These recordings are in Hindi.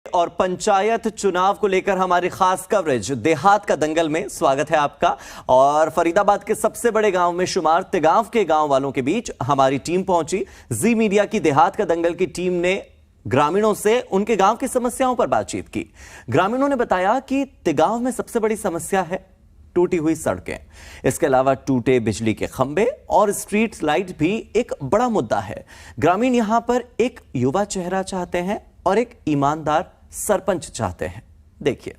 और पंचायत चुनाव को लेकर हमारी खास कवरेज देहात का दंगल में स्वागत है आपका। और फरीदाबाद के सबसे बड़े गांव में शुमार तेगांव के गांव वालों के बीच हमारी टीम पहुंची। जी मीडिया की देहात का दंगल की टीम ने ग्रामीणों से उनके गांव की समस्याओं पर बातचीत की। ग्रामीणों ने बताया कि तेगांव में सबसे बड़ी समस्या है टूटी हुई सड़कें। इसके अलावा टूटे बिजली के खंभे और स्ट्रीट लाइट भी एक बड़ा मुद्दा है। ग्रामीण यहां पर एक युवा चेहरा चाहते हैं और एक ईमानदार सरपंच चाहते हैं। देखिए।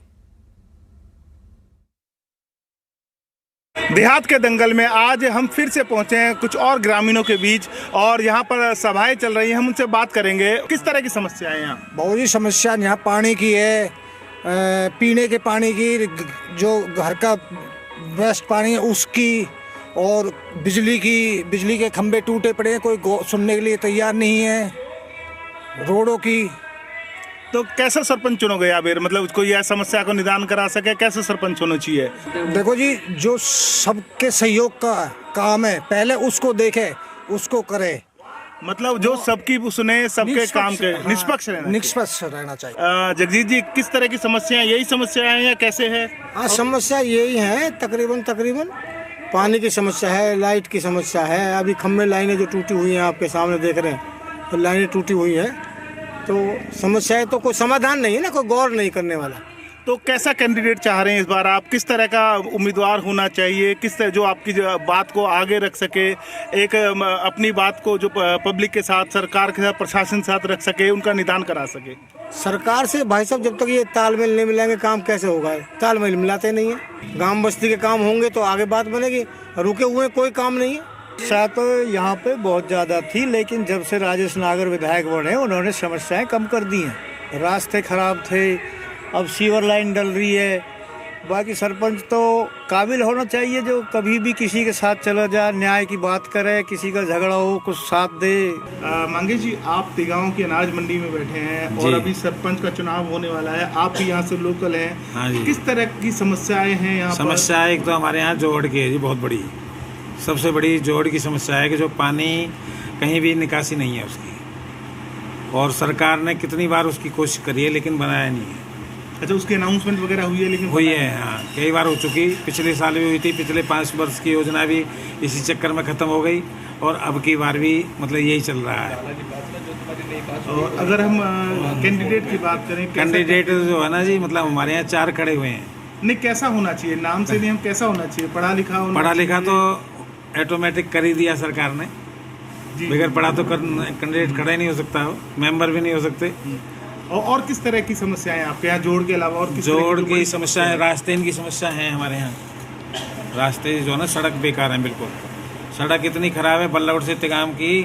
देहात के दंगल में आज हम फिर से पहुंचे हैं कुछ और ग्रामीणों के बीच और यहाँ पर सभाएं चल रही हैं। हम उनसे बात करेंगे किस तरह की समस्या है यहाँ। बहुत ही समस्या यहाँ पानी की है, पीने के पानी की, जो घर का वेस्ट पानी है उसकी, और बिजली के खंभे टूटे पड़े हैं, कोई सुनने के लिए तैयार नहीं है, रोडों की। तो कैसे सरपंच चुनोगे आप? मतलब कोई यह समस्या को निदान करा सके, कैसे सरपंच होना चाहिए? देखो जी, जो सबके सहयोग का काम है पहले उसको देखे, उसको करे। मतलब जो सबकी सुने, सबके काम के निष्पक्ष रहना चाहिए। जगजीत जी, किस तरह की समस्या, यही समस्या है या कैसे है? हाँ, समस्या यही है तकरीबन पानी की समस्या है, लाइट की समस्या है। अभी खंभे लाइनें जो टूटी हुई हैं आपके सामने देख रहे हैं, तो लाइनें टूटी हुई हैं, तो समस्या है, तो कोई समाधान नहीं है ना, कोई गौर नहीं करने वाला। तो कैसा कैंडिडेट चाह रहे हैं इस बार आप? किस तरह का उम्मीदवार होना चाहिए? किस तरह जो आपकी बात को आगे रख सके, एक अपनी बात को जो पब्लिक के साथ, सरकार के साथ, प्रशासन के साथ रख सके, उनका निदान करा सके? सरकार से भाई साहब जब तक ये तालमेल नहीं मिलाएंगे काम कैसे होगा? तालमेल मिलाते नहीं है। गांव बस्ती के काम होंगे तो आगे बात बनेगी, रुके हुए कोई काम नहीं है। समस्या तो यहाँ पे बहुत ज़्यादा थी, लेकिन जब से राजेश नागर विधायक बने उन्होंने समस्याएं कम कर दी हैं। रास्ते खराब थे, अब सीवर लाइन डल रही है। बाकी सरपंच तो काबिल होना चाहिए, जो कभी भी किसी के साथ चला जाए, न्याय की बात करे, किसी का झगड़ा हो कुछ साथ दे। मंगेश जी, आप तेगांव की अनाज मंडी में बैठे हैं और अभी सरपंच का चुनाव होने वाला है, आप भी यहाँ से लोकल हैं। हाँ जी। किस तरह की समस्याएं हैं यहाँ? समस्या एक तो हमारे यहाँ जोड़ की है जी, बहुत बड़ी, सबसे बड़ी जोड़ की समस्या है कि जो पानी कहीं भी निकासी नहीं है उसकी, और सरकार ने कितनी बार उसकी कोशिश करी है लेकिन बनाया नहीं है। अच्छा, उसकी अनाउंसमेंट वगैरह हुई है? लेकिन हुई है, हाँ, कई बार हो चुकी। पिछले साल भी हुई थी, पिछले 5 वर्ष की योजना भी इसी चक्कर में ख़त्म हो गई, और अब की बार भी मतलब यही चल रहा है। और अगर हम कैंडिडेट की बात करें, कैंडिडेट जो है ना जी, मतलब हमारे यहाँ 4 खड़े हुए हैं। नहीं, कैसा होना चाहिए? नाम से नहीं, हम कैसा होना चाहिए? पढ़ा लिखा तो ऑटोमेटिक कर ही दिया सरकार ने। बगैर पढ़ा तो कैंडिडेट खड़ा ही नहीं हो सकता, हो मेंबर भी नहीं हो सकते। और किस तरह की समस्याएं आपके यहाँ जोड़ के अलावा? और जोड़ की समस्या है, रास्ते की समस्या है हमारे यहाँ। रास्ते जो है ना, सड़क बेकार है बिल्कुल। सड़क इतनी खराब है बल्लभगढ़ से तेगांव की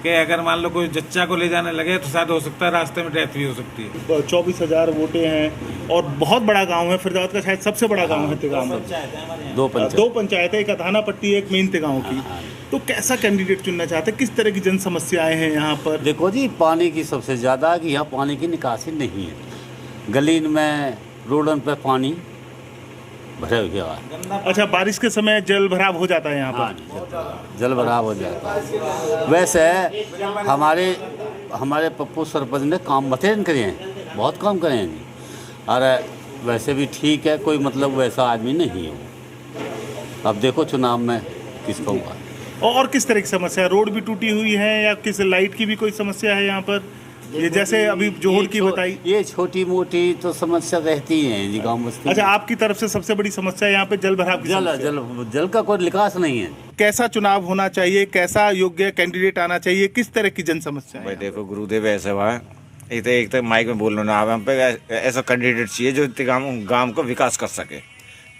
कि अगर मान लो कोई जच्चा को ले जाने लगे तो शायद हो सकता है रास्ते में डेथ भी हो सकती है। 24,000 वोटे हैं और बहुत बड़ा गांव है। फरीदाबाद का शायद सबसे बड़ा गांव है तेगांव में। 2 पंचायतें, एक अथाना पट्टी, एक मेन तेगांव की। तो कैसा कैंडिडेट चुनना चाहते हैं? किस तरह की जन समस्याएं हैं यहाँ पर? देखो जी, पानी की सबसे ज़्यादा कि यहाँ पानी की निकासी नहीं है। गली में, रोडन पे पानी भरे हुए। अच्छा, बारिश के समय जल भराव हो जाता है यहाँ पर? हाँ, जल भराव हो जाता है। वैसे हमारे पप्पू सरपंच ने काम बतेन करे हैं, बहुत काम करे हैं जी। और वैसे भी ठीक है, कोई मतलब वैसा आदमी नहीं है। अब देखो चुनाव में किसका हुआ। और किस तरह की समस्या? रोड भी टूटी हुई है या किस लाइट की भी कोई समस्या है यहाँ पर? ये जैसे अभी जोड़ की बताई, ये छोटी मोटी तो समस्या रहती है जी गांव बस्ती। अच्छा, आपकी तरफ से सबसे बड़ी समस्या यहाँ पे जल भराव की? जल का कोई निकास नहीं है। कैसा चुनाव होना चाहिए? कैसा योग्य कैंडिडेट आना चाहिए? किस तरह की जन समस्या है? भाई देखो, गुरुदेव ऐसे हुआ, एक तो माइक में बोलना ना आवे, हम पे ऐसा कैंडिडेट चाहिए जो गांव को विकास कर सके।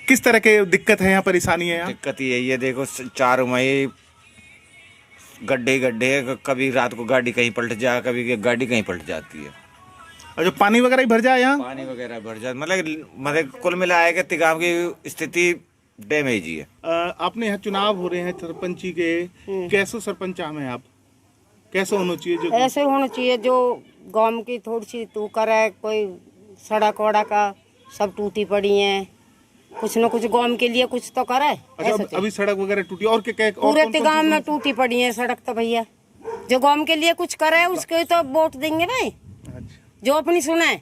किस तरह के दिक्कत है यहाँ, परेशानी है? दिक्कत यही है, देखो 4 मई गड्ढे, कभी रात को गाड़ी कहीं पलट जाए, कभी गाड़ी कहीं पलट जाती है। और जो पानी वगैरह ही भर जाए यहाँ? पानी वगैरह भर जाए, मतलब कुल मिलाया कि तेगांव की स्थिति डैमेज ही है। आपने यहाँ चुनाव हो रहे हैं सरपंची के, कैसे सरपंच हैं आप? कैसे होना चाहिए? जो ऐसे होना चाहिए जो गांव की थोड़ी सी तू करे, कोई सड़क वड़ा का सब टूटी पड़ी है, कुछ न कुछ गांव के लिए कुछ तो करे। अच्छा, अभी सड़क वगैरह टूटी और क्या? पूरे तेगांव में टूटी पड़ी है सड़क, तो भैया जो गांव के लिए कुछ करे उसके तो वोट देंगे भाई। अच्छा। जो अपनी सुने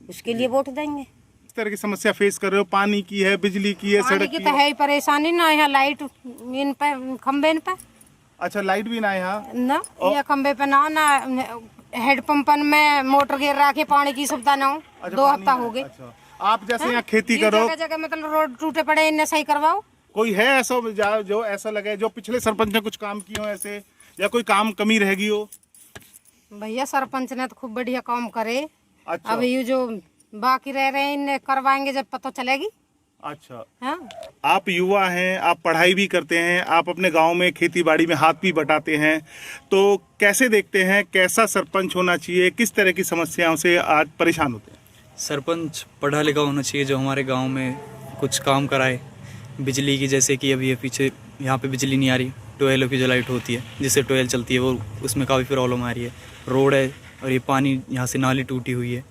उसके लिए वोट देंगे। इस तरह की समस्या फेस कर रहे हो, पानी की है, बिजली की है, पानी सड़क की की तो है? है ही परेशानी ना, यहाँ लाइट इन पे खम्बे इन पे अच्छा, लाइट भी ना है यहाँ? ना, यहाँ खम्बे पे ना हेडपंपन में मोटर गिर रहा के पानी की सुविधा ना हो। अच्छा, 2 हफ्ता हो गए। अच्छा, आप जैसे यहाँ खेती ये करो, जगह जगह मतलब रोड टूटे पड़े, इन्हें सही करवाओ। कोई है ऐसा जो ऐसा लगे जो पिछले सरपंच ने कुछ काम किए हो ऐसे, या कोई काम कमी रह गई हो? भैया सरपंच ने तो खूब बढ़िया काम करे। अच्छा। अब ये जो बाकी रह रहे हैं इन्हें करवाएंगे जब पता चलेगी। अच्छा, हाँ, आप युवा हैं, आप पढ़ाई भी करते हैं, आप अपने गांव में खेती बाड़ी में हाथ भी बटाते हैं, तो कैसे देखते हैं कैसा सरपंच होना चाहिए, किस तरह की समस्याओं से आज परेशान होते हैं? सरपंच पढ़ा लिखा होना चाहिए, जो हमारे गांव में कुछ काम कराए। बिजली की, जैसे कि अभी ये पीछे यहाँ पे बिजली नहीं आ रही, ट्वेल्व की जो लाइट होती है जिससे ट्वेल्व चलती है, वो उसमें काफ़ी प्रॉब्लम आ रही है। रोड है और ये पानी यहाँ से नाली टूटी हुई है,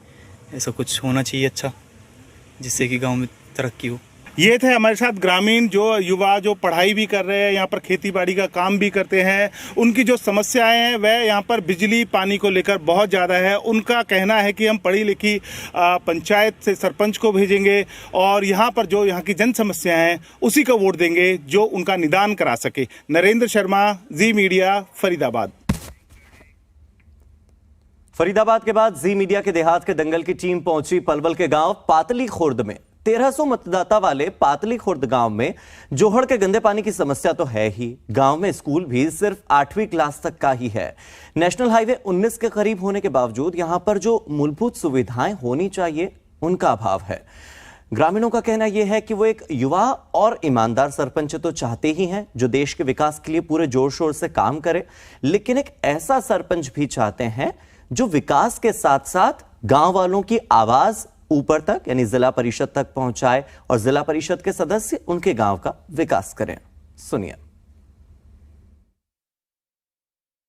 ऐसा कुछ होना चाहिए अच्छा, जिससे कि गांव में तरक्की हो। ये थे हमारे साथ ग्रामीण जो युवा जो पढ़ाई भी कर रहे हैं, यहाँ पर खेती बाड़ी का काम भी करते हैं। उनकी जो समस्याएं हैं वह यहाँ पर बिजली पानी को लेकर बहुत ज़्यादा है। उनका कहना है कि हम पढ़ी लिखी पंचायत से सरपंच को भेजेंगे और यहाँ पर जो यहाँ की जन समस्याएं हैं उसी को वोट देंगे जो उनका निदान करा सके। नरेंद्र शर्मा, जी मीडिया, फरीदाबाद। फरीदाबाद के बाद जी मीडिया के देहात के दंगल की टीम पहुंची पलवल के गांव पातली खुर्द में। 1300 मतदाता वाले पातली खुर्द गांव में जोहड़ के गंदे पानी की समस्या तो है ही, गांव में स्कूल भी सिर्फ 8वीं क्लास तक का ही है। नेशनल हाईवे 19 के करीब होने के बावजूद यहां पर जो मूलभूत सुविधाएं होनी चाहिए उनका अभाव है। ग्रामीणों का कहना यह है कि वो एक युवा और ईमानदार सरपंच तो चाहते ही हैं जो देश के विकास के लिए पूरे जोर शोर से काम करे, लेकिन एक ऐसा सरपंच भी चाहते हैं जो विकास के साथ साथ गांव वालों की आवाज ऊपर तक यानी जिला परिषद तक पहुंचाए और जिला परिषद के सदस्य उनके गांव का विकास करें। सुनिए।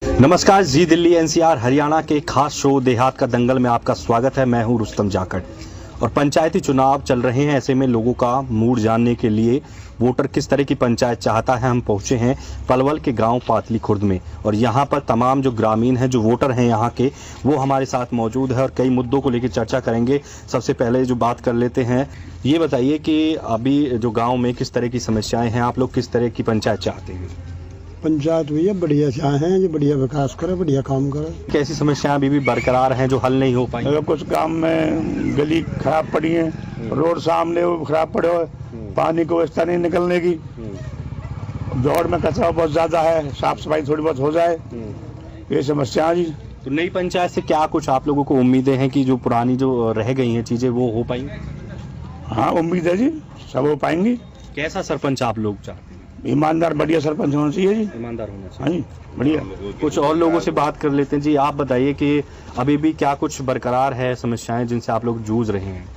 नमस्कार, जी दिल्ली एनसीआर हरियाणा के खास शो देहात का दंगल में आपका स्वागत है। मैं हूं रुस्तम जाखड़ और पंचायती चुनाव चल रहे हैं, ऐसे में लोगों का मूड जानने के लिए वोटर किस तरह की पंचायत चाहता है, हम पहुंचे हैं पलवल के गांव पातली खुर्द में और यहां पर तमाम जो ग्रामीण हैं, जो वोटर हैं यहां के, वो हमारे साथ मौजूद है और कई मुद्दों को लेकर चर्चा करेंगे। सबसे पहले जो बात कर लेते हैं, ये बताइए कि अभी जो गाँव में किस तरह की समस्याएं हैं, आप लोग किस तरह की पंचायत चाहते हैं? पंचायत भैया बढ़िया चाहें, जो बढ़िया विकास करे, बढ़िया काम करे। कैसी समस्याएं अभी भी बरकरार हैं जो हल नहीं हो पाई? अगर कुछ काम में गली खराब पड़ी है, रोड सामने वो खराब पड़े हो, पानी की व्यवस्था नहीं निकलने की, जोड़ में कचरा बहुत ज्यादा है, साफ सफाई थोड़ी बहुत हो जाए, ये समस्या जी। तो नई पंचायत से क्या कुछ आप लोगों को उम्मीदें हैं कि जो पुरानी जो रह गई हैं चीजें वो हो पाएंगी? हाँ, उम्मीद है जी, सब हो पाएंगी। कैसा सरपंच आप लोग चाहते हैं? ईमानदार बढ़िया सरपंच होना चाहिए जी। ईमानदार होना चाहिए। हाँ जी, बढ़िया। कुछ और लोगों से बात कर लेते हैं। जी, आप बताइए कि अभी भी क्या कुछ बरकरार है समस्याएं जिनसे आप लोग जूझ रहे हैं?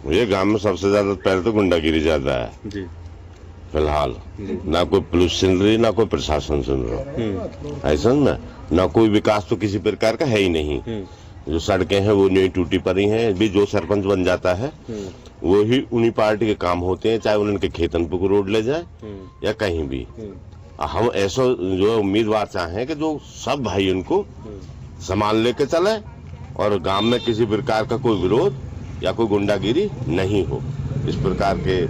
ये गांव में सबसे ज्यादा पहले तो गुंडागिरी ज्यादा है जी। फिलहाल ना कोई पुलिस सुन रही, ना कोई प्रशासन सुन रहा, ऐसा में ना कोई विकास तो किसी प्रकार का है ही नहीं। जो सड़कें हैं वो नहीं टूटी पड़ी हैं। भी जो सरपंच बन जाता है वो ही उन्हीं पार्टी के काम होते हैं, चाहे उनके खेतन पर रोड ले जाए या कहीं भी। हम ऐसा जो उम्मीदवार चाहें कि जो सब भाई उनको संभाल लेके चले और गांव में किसी प्रकार का कोई विरोध या कोई गुंडागिरी नहीं हो, इस प्रकार के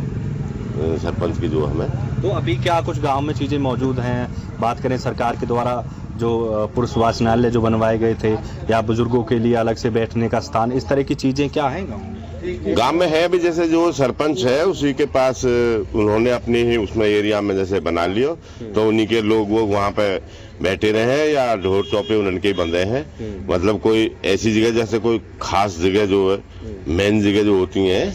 सरपंच की जो हमें। तो अभी क्या कुछ गांव में चीजें मौजूद हैं? बात करें सरकार के द्वारा जो पुरुष वाचनालय जो बनवाए गए थे या बुजुर्गों के लिए अलग से बैठने का स्थान, इस तरह की चीजें क्या हैं गांव में? गांव में है भी, जैसे जो सरपंच है उसी के पास उन्होंने अपने ही उसमें एरिया में जैसे बना लियो, तो उन्हीं के लोग वो वहाँ पे बैठे रहे या ढोर चौपे उनके ही बंधे हैं। मतलब कोई ऐसी जगह जैसे कोई खास जगह जो है, मेन जगह जो होती है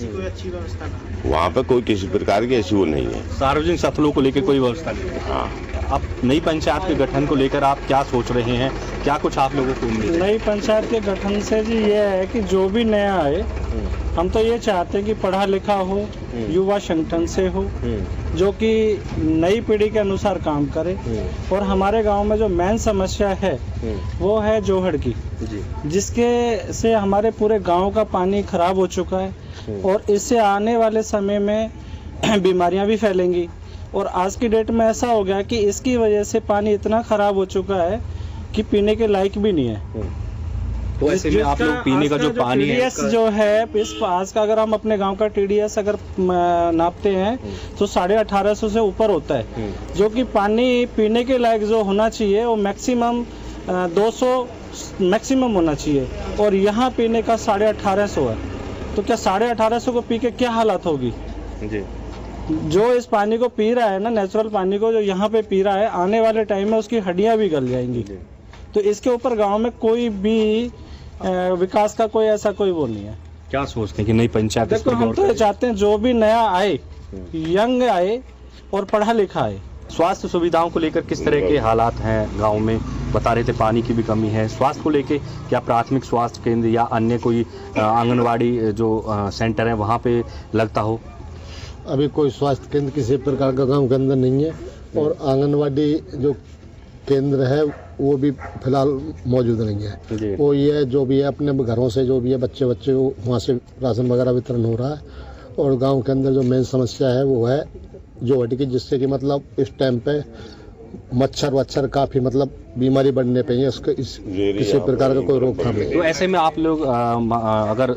वहाँ पे कोई किसी प्रकार की ऐसी वो नहीं है। सार्वजनिक स्थलों को लेकर कोई व्यवस्था नहीं है। हाँ। अब नई पंचायत के गठन को लेकर आप क्या सोच रहे हैं? क्या कुछ आप लोगों को उम्मीद है? नई पंचायत के गठन से जी ये है कि जो भी नया आए, हम तो ये चाहते हैं कि पढ़ा लिखा हो, युवा संगठन से हो, जो कि नई पीढ़ी के अनुसार काम करे। और हमारे गांव में जो मेन समस्या है वो है जोहड़ की, जिसके से हमारे पूरे गांव का पानी खराब हो चुका है और इससे आने वाले समय में बीमारियां भी फैलेंगी। और आज की डेट में ऐसा हो गया कि इसकी वजह से पानी इतना खराब हो चुका है कि पीने के लायक भी नहीं है। तो ऐसे में आप लोग पीने का जो पानी है TDS जो है इस आज का अगर हम अपने गांव का TDS अगर नापते हैं तो 1850 से ऊपर होता है, जो कि पानी पीने के लायक जो होना चाहिए वो मैक्सिमम 200 मैक्सिमम होना चाहिए, और यहाँ पीने का 1850 है। तो क्या 1850 को पी के क्या हालत होगी जी? जो इस पानी को पी रहा है ना, नेचुरल पानी को जो यहाँ पे पी रहा है, आने वाले टाइम में उसकी हड्डियाँ भी गल जाएंगी। तो इसके ऊपर गांव में कोई भी विकास का कोई ऐसा कोई वो नहीं है। क्या सोचते हैं कि नई पंचायत? देखो हम तो ये चाहते हैं जो भी नया आए, यंग आए और पढ़ा लिखा आए। स्वास्थ्य सुविधाओं को लेकर किस तरह के हालात हैं गांव में? बता रहे थे पानी की भी कमी है। स्वास्थ्य को लेकर क्या प्राथमिक स्वास्थ्य केंद्र या अन्य कोई आंगनवाड़ी जो सेंटर है वहाँ पे लगता हो? अभी कोई स्वास्थ्य केंद्र किसी प्रकार का गांव के अंदर नहीं है, और आंगनवाड़ी जो केंद्र है वो भी फिलहाल मौजूद नहीं है। वो ये जो भी है अपने घरों से जो भी है बच्चे वहाँ से राशन वगैरह वितरण हो रहा है। और गांव के अंदर जो मेन समस्या है वो है जो हट की, जिससे कि मतलब इस टाइम पे मच्छर काफी मतलब बीमारी बढ़ने पे है, उसके किसी प्रकार का कोई रोकथाम नहीं। तो ऐसे में आप लोग अगर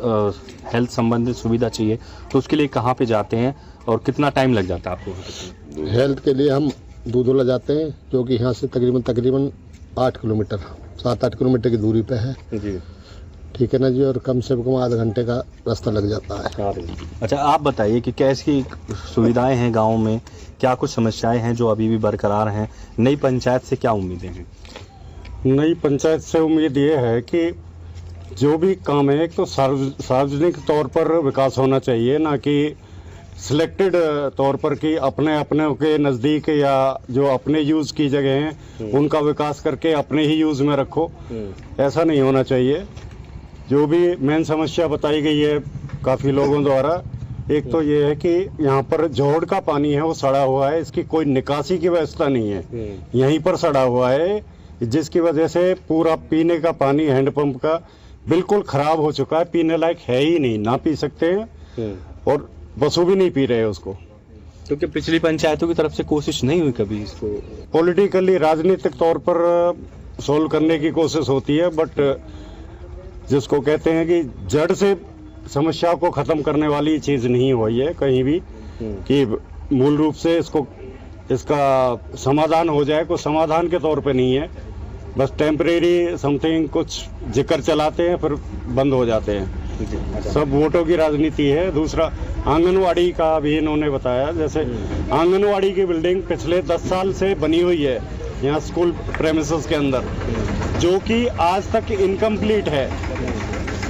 हेल्थ संबंधित सुविधा चाहिए तो उसके लिए कहाँ पे जाते हैं और कितना टाइम लग जाता है आपको? हेल्थ के लिए हम दूधोला जाते हैं, जो कि यहाँ से तकरीबन 8 किलोमीटर 7-8 किलोमीटर की दूरी पे है जी। ठीक है ना जी, और कम से कम आधे घंटे का रास्ता लग जाता है। अच्छा, आप बताइए कि कैसी सुविधाएं हैं गांव में, क्या कुछ समस्याएं हैं जो अभी भी बरकरार हैं? नई पंचायत से क्या उम्मीदें हैं? नई पंचायत से उम्मीद ये है कि जो भी काम है एक तो सार्वजनिक तौर पर विकास होना चाहिए, ना कि सिलेक्टेड तौर पर कि अपने के नज़दीक या जो अपने यूज़ की जगह हैं उनका विकास करके अपने ही यूज़ में रखो, ऐसा नहीं होना चाहिए। जो भी मेन समस्या बताई गई है काफ़ी लोगों द्वारा, एक तो ये है कि यहाँ पर जोड़ का पानी है वो सड़ा हुआ है, इसकी कोई निकासी की व्यवस्था नहीं है, यहीं पर सड़ा हुआ है, जिसकी वजह से पूरा पीने का पानी हैंडपंप का बिल्कुल ख़राब हो चुका है, पीने लायक है ही नहीं, ना पी सकते हैं और पशु भी नहीं पी रहे हैं उसको। क्योंकि पिछली पंचायतों की तरफ से कोशिश नहीं हुई कभी इसको पॉलिटिकली राजनीतिक तौर पर सोल्व करने की कोशिश होती है, बट जिसको कहते हैं कि जड़ से समस्या को खत्म करने वाली चीज नहीं हुई है कहीं भी कि मूल रूप से इसका समाधान हो जाए। कोई समाधान के तौर पे नहीं है, बस टेम्परेरी समथिंग कुछ जिक्र चलाते हैं फिर बंद हो जाते हैं, सब वोटों की राजनीति है। दूसरा आंगनवाड़ी का भी इन्होंने बताया, जैसे आंगनवाड़ी की बिल्डिंग पिछले 10 साल से बनी हुई है यहाँ स्कूल प्रेमिसेस के अंदर, जो कि आज तक इनकम्प्लीट है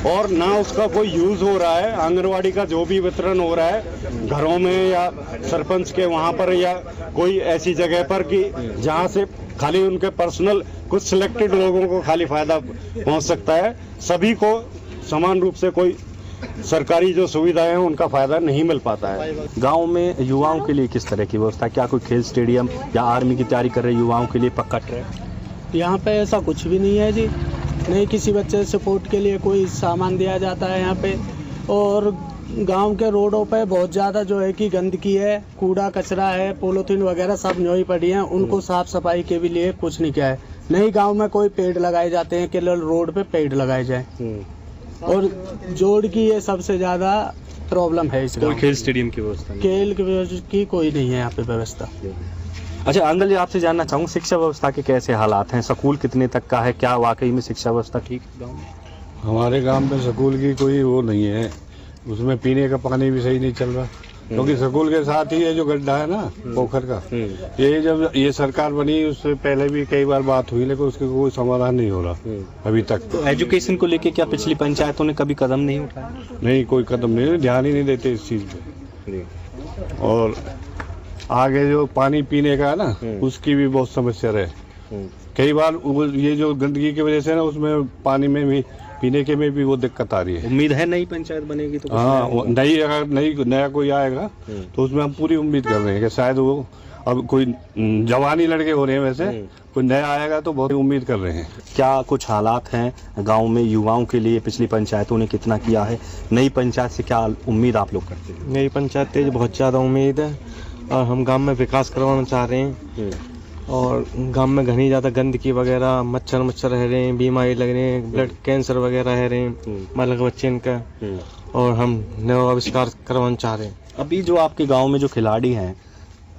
और ना उसका कोई यूज़ हो रहा है। आंगनवाड़ी का जो भी वितरण हो रहा है घरों में या सरपंच के वहाँ पर या कोई ऐसी जगह पर कि जहाँ से खाली उनके पर्सनल कुछ सिलेक्टेड लोगों को खाली फायदा पहुँच सकता है, सभी को समान रूप से कोई सरकारी जो सुविधाएं हैं उनका फायदा नहीं मिल पाता है। गांव में युवाओं के लिए किस तरह की व्यवस्था? क्या कोई खेल स्टेडियम या आर्मी की तैयारी कर रहे युवाओं के लिए पक्का ट्रैक? यहाँ पे ऐसा कुछ भी नहीं है जी, नहीं किसी बच्चे सपोर्ट के लिए कोई सामान दिया जाता है यहाँ पे। और गांव के रोडों पे बहुत ज़्यादा जो है कि गंदगी है, कूड़ा कचरा है, पॉलीथीन वगैरह सब न्योई पड़ी हैं, उनको साफ सफाई के भी लिए कुछ नहीं किया है। नहीं गांव में कोई पेड़ लगाए जाते हैं, केवल रोड पे पेड़ लगाए जाए, और जोड़ की ये सबसे ज़्यादा प्रॉब्लम है इस कोई खेल स्टेडियम की व्यवस्था? खेल की कोई नहीं है यहाँ पे व्यवस्था। अच्छा अंकल जी, आपसे जानना चाहूँगा शिक्षा व्यवस्था के कैसे हालात हैं? स्कूल कितने तक का है? क्या वाकई में शिक्षा व्यवस्था ठीक है गाँव में? हमारे गांव में स्कूल की कोई वो नहीं है, उसमें पीने का पानी भी सही नहीं चल रहा, क्योंकि स्कूल के साथ ही ये जो गड्ढा है ना पोखर का, ये जब ये सरकार बनी उससे पहले भी कई बार बात हुई, लेकिन उसके कोई समाधान नहीं हो रहा अभी तक। तो एजुकेशन को लेके क्या पिछली पंचायतों ने कभी कदम नहीं उठाया? नहीं, कोई कदम नहीं, ध्यान ही नहीं देते इस चीज पे। और आगे जो पानी पीने का है ना, उसकी भी बहुत समस्या रहे। कई बार ये जो गंदगी की वजह से ना उसमें पानी में भी पीने के में भी वो दिक्कत आ रही है। उम्मीद है नई पंचायत बनेगी तो? हाँ, अगर नया कोई आएगा तो उसमें हम पूरी उम्मीद कर रहे हैं कि शायद वो, अब कोई जवानी लड़के हो रहे हैं वैसे, कोई नया आएगा तो बहुत उम्मीद कर रहे हैं। क्या कुछ हालात हैं गांव में युवाओं के लिए? पिछली पंचायतों ने कितना किया है, नई पंचायत से क्या उम्मीद आप लोग करते हैं? नई पंचायत से बहुत ज़्यादा उम्मीद है और हम गांव में विकास करवाना चाह रहे हैं और गांव में घनी ज़्यादा गंदगी वगैरह, मच्छर रह रहे हैं, बीमारी लग रहे हैं, ब्लड कैंसर वगैरह रह रहे हैं मतलब बच्चे इनका, और हम नया आविष्कार करवाना चाह रहे हैं। अभी जो आपके गांव में जो खिलाड़ी हैं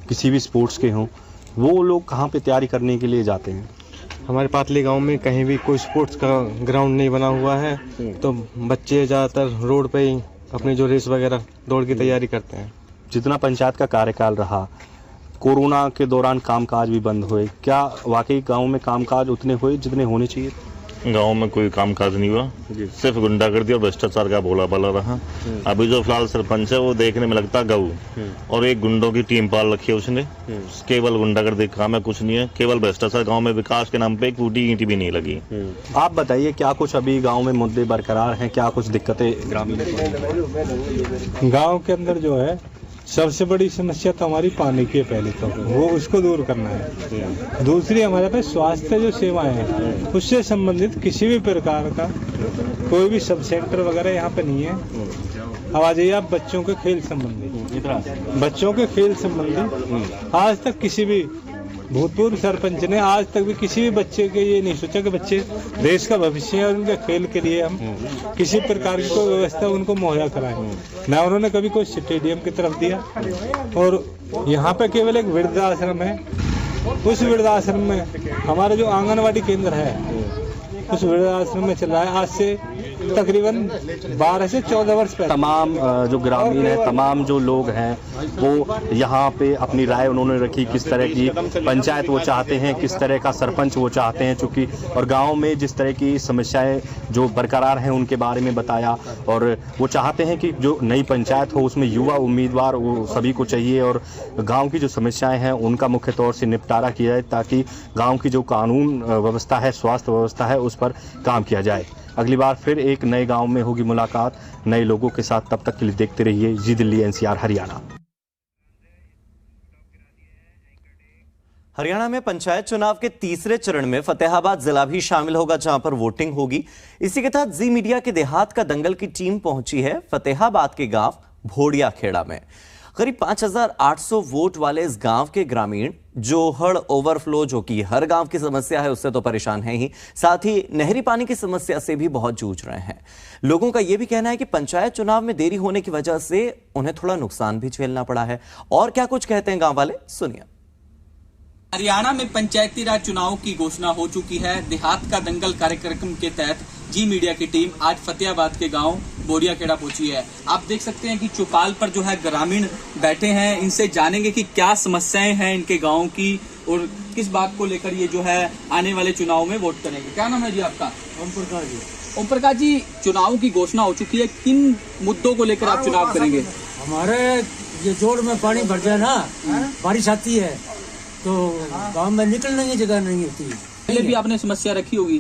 किसी भी स्पोर्ट्स के हों, वो लोग कहाँ पे तैयारी करने के लिए जाते हैं? हमारे पातली गांव में कहीं भी कोई स्पोर्ट्स का ग्राउंड नहीं बना हुआ है, तो बच्चे ज़्यादातर रोड पे ही अपनी जो रेस वगैरह दौड़ की तैयारी करते हैं। जितना पंचायत का कार्यकाल रहा, कोरोना के दौरान कामकाज भी बंद हुए, क्या वाकई गांव में कामकाज उतने हुए जितने होने चाहिए? गांव में कोई कामकाज नहीं हुआ, सिर्फ गुंडागर्दी और भ्रष्टाचार का भोला भाला रहा। अभी जो फिलहाल सरपंच है वो देखने में लगता गऊ, और एक गुंडों की टीम पाल रखी है उसने। केवल गुंडागर्दी का काम है, कुछ नहीं है, केवल भ्रष्टाचार। गांव में विकास के नाम पे एक टूटी ईंट भी नहीं लगी। आप बताइए, क्या कुछ अभी गांव में मुद्दे बरकरार हैं? क्या कुछ दिक्कतें ग्रामीण? गांव के अंदर जो है सबसे बड़ी समस्या तो हमारी पानी की है, पहले तो वो उसको दूर करना है। दूसरी हमारे पास स्वास्थ्य जो सेवाएं हैं उससे संबंधित किसी भी प्रकार का कोई भी सब सेंटर वगैरह यहाँ पे नहीं है। अब आ जाइए आप बच्चों के खेल संबंधी, बच्चों के खेल संबंधी आज तक किसी भी भूतपूर्व सरपंच ने आज तक भी किसी भी बच्चे के ये नहीं सोचा कि बच्चे देश का भविष्य है और उनके खेल के लिए हम किसी प्रकार की कोई व्यवस्था उनको मुहैया कराएं। ना उन्होंने कभी कोई स्टेडियम की तरफ दिया, और यहाँ पे केवल एक वृद्धाश्रम है। उस वृद्धाश्रम में हमारा जो आंगनवाड़ी केंद्र है उस वृद्धाश्रम में चल रहा है आज से तकरीबन 12 से 14 वर्ष पहले। तमाम जो ग्रामीण है, तमाम जो लोग हैं, वो यहाँ पे अपनी राय उन्होंने रखी, किस तरह की पंचायत वो चाहते हैं, किस तरह का सरपंच वो चाहते हैं, चूँकि और गांव में जिस तरह की समस्याएं जो बरकरार हैं उनके बारे में बताया। और वो चाहते हैं कि जो नई पंचायत हो उसमें युवा उम्मीदवार वो सभी को चाहिए, और गाँव की जो समस्याएँ हैं उनका मुख्य तौर से निपटारा किया जाए, ताकि गाँव की जो कानून व्यवस्था है, स्वास्थ्य व्यवस्था है, उस पर काम किया जाए। अगली बार फिर एक नए गांव में होगी मुलाकात नए लोगों के साथ। तब तक के लिए देखते रहिए जी दिल्ली एनसीआर हरियाणा। हरियाणा में पंचायत चुनाव के तीसरे चरण में फतेहाबाद जिला भी शामिल होगा, जहां पर वोटिंग होगी। इसी के तहत जी मीडिया के देहात का दंगल की टीम पहुंची है फतेहाबाद के गांव भोड़िया खेड़ा में। करीब 5800 वोट वाले इस गांव के ग्रामीण जोहड़ ओवरफ्लो, जो कि हर गांव की समस्या है, उससे तो परेशान है ही, साथ ही नहरी पानी की समस्या से भी बहुत जूझ रहे हैं। लोगों का यह भी कहना है कि पंचायत चुनाव में देरी होने की वजह से उन्हें थोड़ा नुकसान भी झेलना पड़ा है। और क्या कुछ कहते हैं गांव वाले, सुनिए। हरियाणा में पंचायती राज चुनाव की घोषणा हो चुकी है। देहात का दंगल कार्यक्रम के तहत जी मीडिया की टीम आज फतेहाबाद के गांव बोड़िया खेड़ा पहुंची है। आप देख सकते हैं कि चौपाल पर जो है ग्रामीण बैठे हैं, इनसे जानेंगे कि क्या समस्याएं हैं इनके गांव की और किस बात को लेकर ये जो है आने वाले चुनाव में वोट करेंगे। क्या नाम है जी आपका? ओम प्रकाश जी। ओम प्रकाश जी, चुनाव की घोषणा हो चुकी है, किन मुद्दों को लेकर आप चुनाव करेंगे? हमारे ये जोड़ में पानी भर जाए ना, बारिश आती है तो गांव में निकलने की जगह नहीं होती। पहले भी आपने समस्या रखी होगी?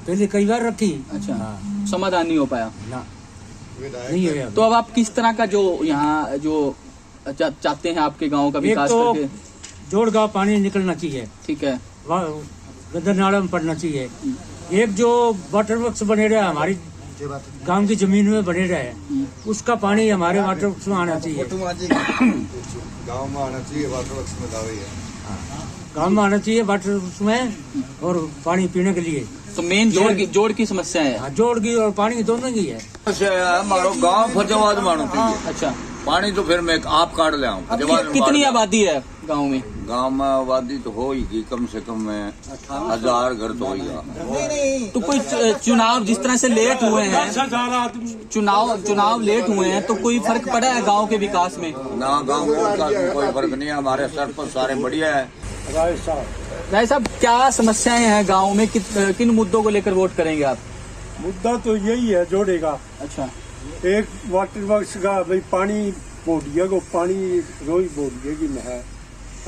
पहले कई बार रखी। अच्छा, समाधान नहीं हो पाया ना, नहीं है। तो अब आप किस तरह का जो यहाँ जो चाहते हैं आपके गांव का विकास तो करके? जोड़ गांव पानी निकलना चाहिए, ठीक है, गंदर नाला में पड़ना चाहिए। एक जो वाटर वर्क्स बने रहे हमारी गांव की जमीन में बने रहे, उसका पानी हमारे वाटर वर्क्स में आना चाहिए। गांव में आना चाहिए वाटर वर्क्स में, दावे है गांव में आना चाहिए वाटर वर्क्स में, और पानी पीने के लिए। तो मेन जोड़ की समस्या है। जोड़ की और पानी की दोनों की है। हमारा गांव फतेहाबाद मानो चाहिए। अच्छा, पानी तो फिर मैं आप काट ले आऊँ। कितनी आबादी है गांव में? गांव में आबादी तो होगी कम से कम 1000 घर तो होगा। तो कोई चुनाव जिस तरह से लेट हुए हैं, चुनाव लेट हुए हैं, तो कोई फर्क पड़ा है गांव के विकास में? ना, गांव के विकास में कोई फर्क नहीं है। हमारे सरपंच सारे बढ़िया है। राय साहब, क्या समस्याएं हैं गांव में, किन मुद्दों को लेकर वोट करेंगे आप? मुद्दा तो यही है जोड़ेगा। अच्छा, एक वाटर वर्क्स का भाई पानी बोडिया को पानी रोज बोडिया की नहर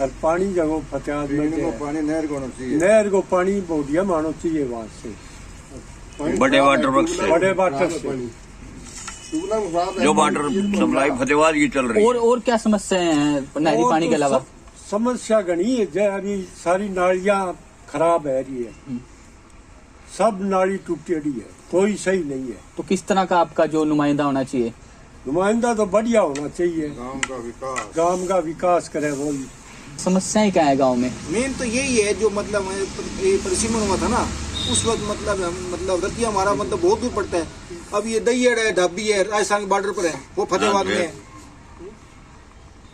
और पानी जगह फतेहाबाद को पानी नहर को चाहिए, नहर को पानी बोडिया मानो चाहिए वहाँ से, बड़े वाटर वर्क्स से, बड़े वाटर से जो वाटर सप्लाई फतेहाबाद की चल रही है। और क्या समस्याएं हैं नहरी पानी के अलावा? समस्या घनी है। अभी सारी नालियाँ खराब है रही है, सब नाली टूटी है, कोई सही नहीं है। तो किस तरह का आपका जो नुमाइंदा होना चाहिए? नुमाइंदा तो बढ़िया होना चाहिए, गांव का विकास, गांव का विकास करे वो समस्याएं क्या है गांव में? मेन तो यही है जो मतलब ये परिसीमन हुआ था ना उस वक्त मतलब रतिया हमारा मतलब बहुत दूर पड़ता है। अब ये दहियड़ है, ढाबी है, राजस्थान के बॉर्डर पर है, वो फतेहाबाद में है।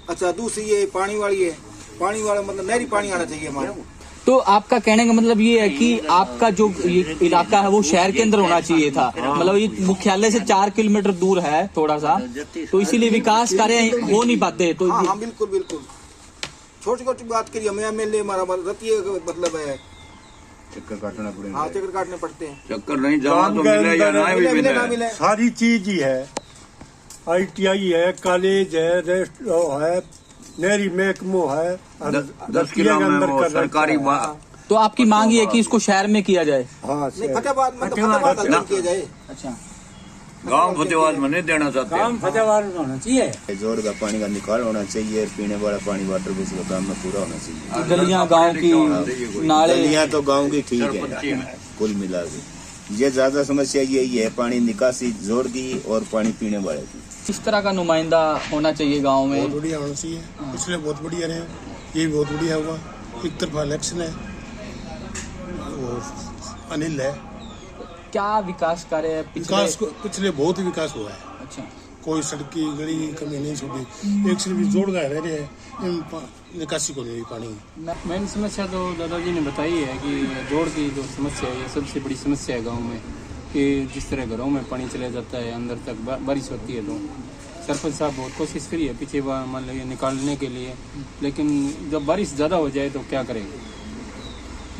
अच्छा दूसरी ये पानी वाली है, पानी वाला मतलब नहरी पानी आना चाहिए हमारे। तो आपका कहने का मतलब ये है कि आपका जो ये इलाका है वो शहर के अंदर होना चाहिए था, मतलब ये मुख्यालय से 4 किलोमीटर दूर है थोड़ा सा, तो इसीलिए विकास कार्य हो नहीं पाते। तो हाँ बिल्कुल बिल्कुल, छोटी छोटी बात करिए, हमें एमएलए हमारा रतिया मतलब है, चक्कर काटना पड़ेगा। हाँ चक्कर काटने पड़ते हैं। चक्कर नहीं जाना तो मिले या ना भी मिले, सारी चीज ही है, ITI है, कॉलेज है, रेस्ट है, नहरी महकमो है, 10 किलो में वो सरकारी तो आपकी मांग ये है कि इसको शहर में किया जाए? हाँ फतेहाबाद मतलब किया जाए। अच्छा गांव फतेहाबाद में नहीं देना चाहते, गांव फतेहाबाद में होना चाहिए। जोड़ का पानी का निकाल होना चाहिए, पीने वाला पानी वाटर बेस का काम में पूरा होना चाहिए। गलियां गांव की, नाले गलियां तो गांव की ठीक है कुल मिला के, ये ज्यादा समस्या यही है पानी निकासी जोड़ की और पानी पीने वाले की। किस तरह का नुमाइंदा होना चाहिए गांव में? बहुत बढ़िया होना चाहिए, पिछले बहुत बढ़िया रहे, ये भी बहुत बढ़िया हुआ। एक तरफा इलेक्शन है, अनिल है। क्या विकास कार्य है पिछले बहुत विकास हुआ है। अच्छा, कोई सड़क की गली की कमी नहीं छोड़ी, एक सिर्फ जोड़ गए रह रहे हैं, निकासी को नहीं पानी। मेन समस्या तो दादाजी ने बताई है कि जोड़ की जो समस्या है ये सबसे बड़ी समस्या है गांव में, कि जिस तरह घरों में पानी चला जाता है अंदर तक, बारिश होती है तो सरपंच साहब बहुत कोशिश करी है पीछे मान लीजिए निकालने के लिए, लेकिन जब बारिश ज़्यादा हो जाए तो क्या करेंगे,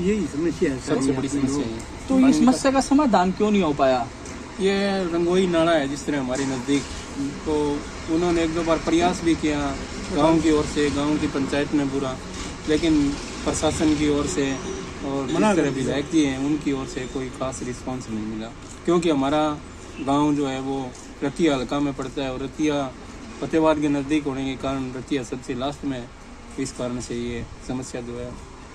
यही समस्या है, सबसे बड़ी समस्या है। तो इस समस्या का समाधान क्यों नहीं हो पाया? ये रंगोई नाला है जिस तरह हमारे नज़दीक, तो उन्होंने 1-2 बार प्रयास भी किया गांव की ओर से, गांव की पंचायत में पूरा, लेकिन प्रशासन की ओर से और जिस तरह विधायक जी हैं उनकी ओर से कोई खास रिस्पांस नहीं मिला, क्योंकि हमारा गांव जो है वो रतिया हल्का में पड़ता है और रतिया फतेहाबाद के नज़दीक होने के कारण रतिया सबसे लास्ट में, इस कारण से ये समस्या जो है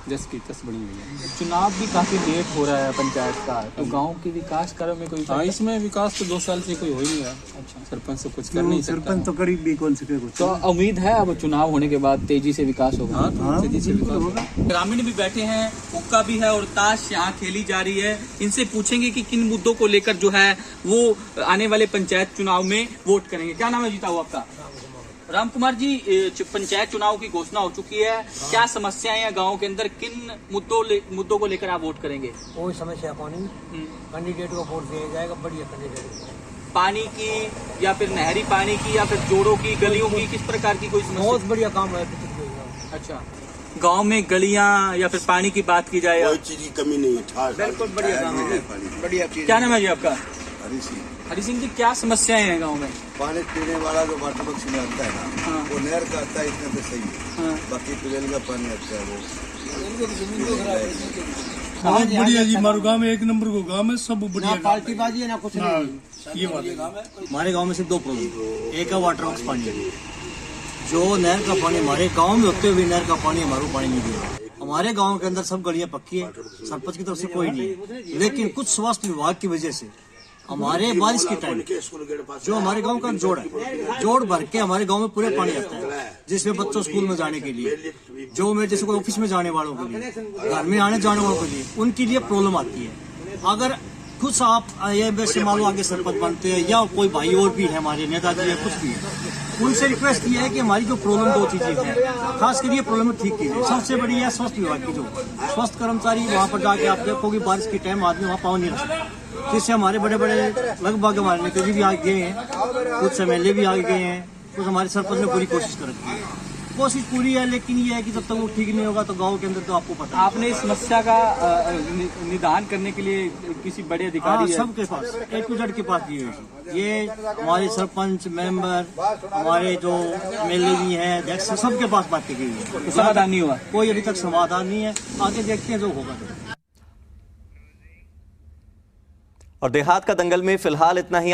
जस की तस बनी हुई है। चुनाव भी काफी लेट हो रहा है पंचायत का, तो गांव के विकास कार्य में कोई? हाँ, इसमें विकास तो 2 साल से कोई हो ही नहीं रहा। अच्छा, सरपंच तो कुछ कर नहीं सकता, सरपंच तो करीब भी कौन सके कुछ। तो उम्मीद है अब चुनाव होने के बाद तेजी से विकास होगा? हाँ, तेजी से विकास होगा। ग्रामीण भी बैठे हैं, हुक्का भी है और ताश यहाँ खेली जा रही है। इनसे पूछेंगे कि किन मुद्दों को लेकर जो है वो आने वाले पंचायत चुनाव में वोट करेंगे। क्या नाम है जीता हुआ आपका? राम कुमार जी, पंचायत चुनाव की घोषणा हो चुकी है, क्या समस्याएं हैं गांव के अंदर, किन मुद्दों को लेकर आप वोट करेंगे? कोई समस्या पानी, कैंडिडेट को वोट दिया जाएगा, बढ़िया कैंडिडेट। पानी की या फिर नहरी पानी की या फिर जोड़ों की, गलियों की, किस प्रकार की कोई समस्या? बहुत बढ़िया काम है। अच्छा, गांव में गलियां या फिर पानी की बात की जाए, कोई चीज की कमी नहीं है, बिल्कुल बढ़िया काम है, बढ़िया चीज। क्या नाम है जी आपका? हरी सिंह जी, क्या समस्याएं हैं गांव में? पानी पीने वाला जो वाटर बॉक्स में आता है ना, वो नहर का आता है, इतना तो सही है। बाकी ट्यूबवेल का पानी आता है वो बहुत बढ़िया जी। हमारे गाँव में 1 नंबर को गाँव में सब बढ़िया, पार्टी बाजी है ना कुछ नहीं। ये बात हमारे गांव में सिर्फ 2 प्रॉब्लम, एक है वाटर वर्क्स पानी, जो नहर का पानी हमारे गांव में होते हुए नहर का पानी हमारे पानी नहीं दे रहा। हमारे गांव के अंदर सब गलियां पक्की है, सरपंच की तरफ से कोई नहीं है, लेकिन कुछ स्वास्थ्य विभाग की वजह से हमारे बारिश के टाइम जो हमारे गांव का जोड़ है, जोड़ भर के हमारे गांव में पूरे पानी आता है, जिसमें बच्चों स्कूल में जाने के लिए, जो मैं जैसे कोई ऑफिस में जाने वालों के लिए, घर में आने जाने वालों के लिए, उनके लिए प्रॉब्लम आती है। अगर कुछ आप ये वैसे मान लो आगे सरपंच बनते हैं या कोई भाई और भी है, हमारे नेताजी है, कुछ भी है, उनसे रिक्वेस्ट ये है कि हमारी जो प्रॉब्लम 2 चीजें हैं, खासकर ये प्रॉब्लम ठीक कीजिए। सबसे बड़ी है स्वास्थ्य विभाग की, जो स्वास्थ्य कर्मचारी वहाँ पर जाके आप देखोगे बारिश के टाइम आदमी वहाँ पाँव नहीं रख सकता, जिससे हमारे बड़े बड़े लगभग हमारे नेता जी भी आगे गए हैं, कुछ MLA भी आगे गए हैं, कुछ हमारे सरपंच ने पूरी कोशिश कर रखी है। कोशिश पूरी है, लेकिन ये है कि जब तक वो ठीक नहीं होगा तो गांव के अंदर तो आपको पता है। आपने इस समस्या का निदान करने के लिए किसी बड़े अधिकारी है? सबके पास A to Z के पास दिए हुए, ये हमारे सरपंच मेंबर, हमारे जो MLA भी हैं, अध्यक्ष, सबके पास बात की गई है, समाधान नहीं हुआ। कोई अभी तक समाधान नहीं है, आगे देखते हैं जो होगा। और देहात का दंगल में फिलहाल इतना ही।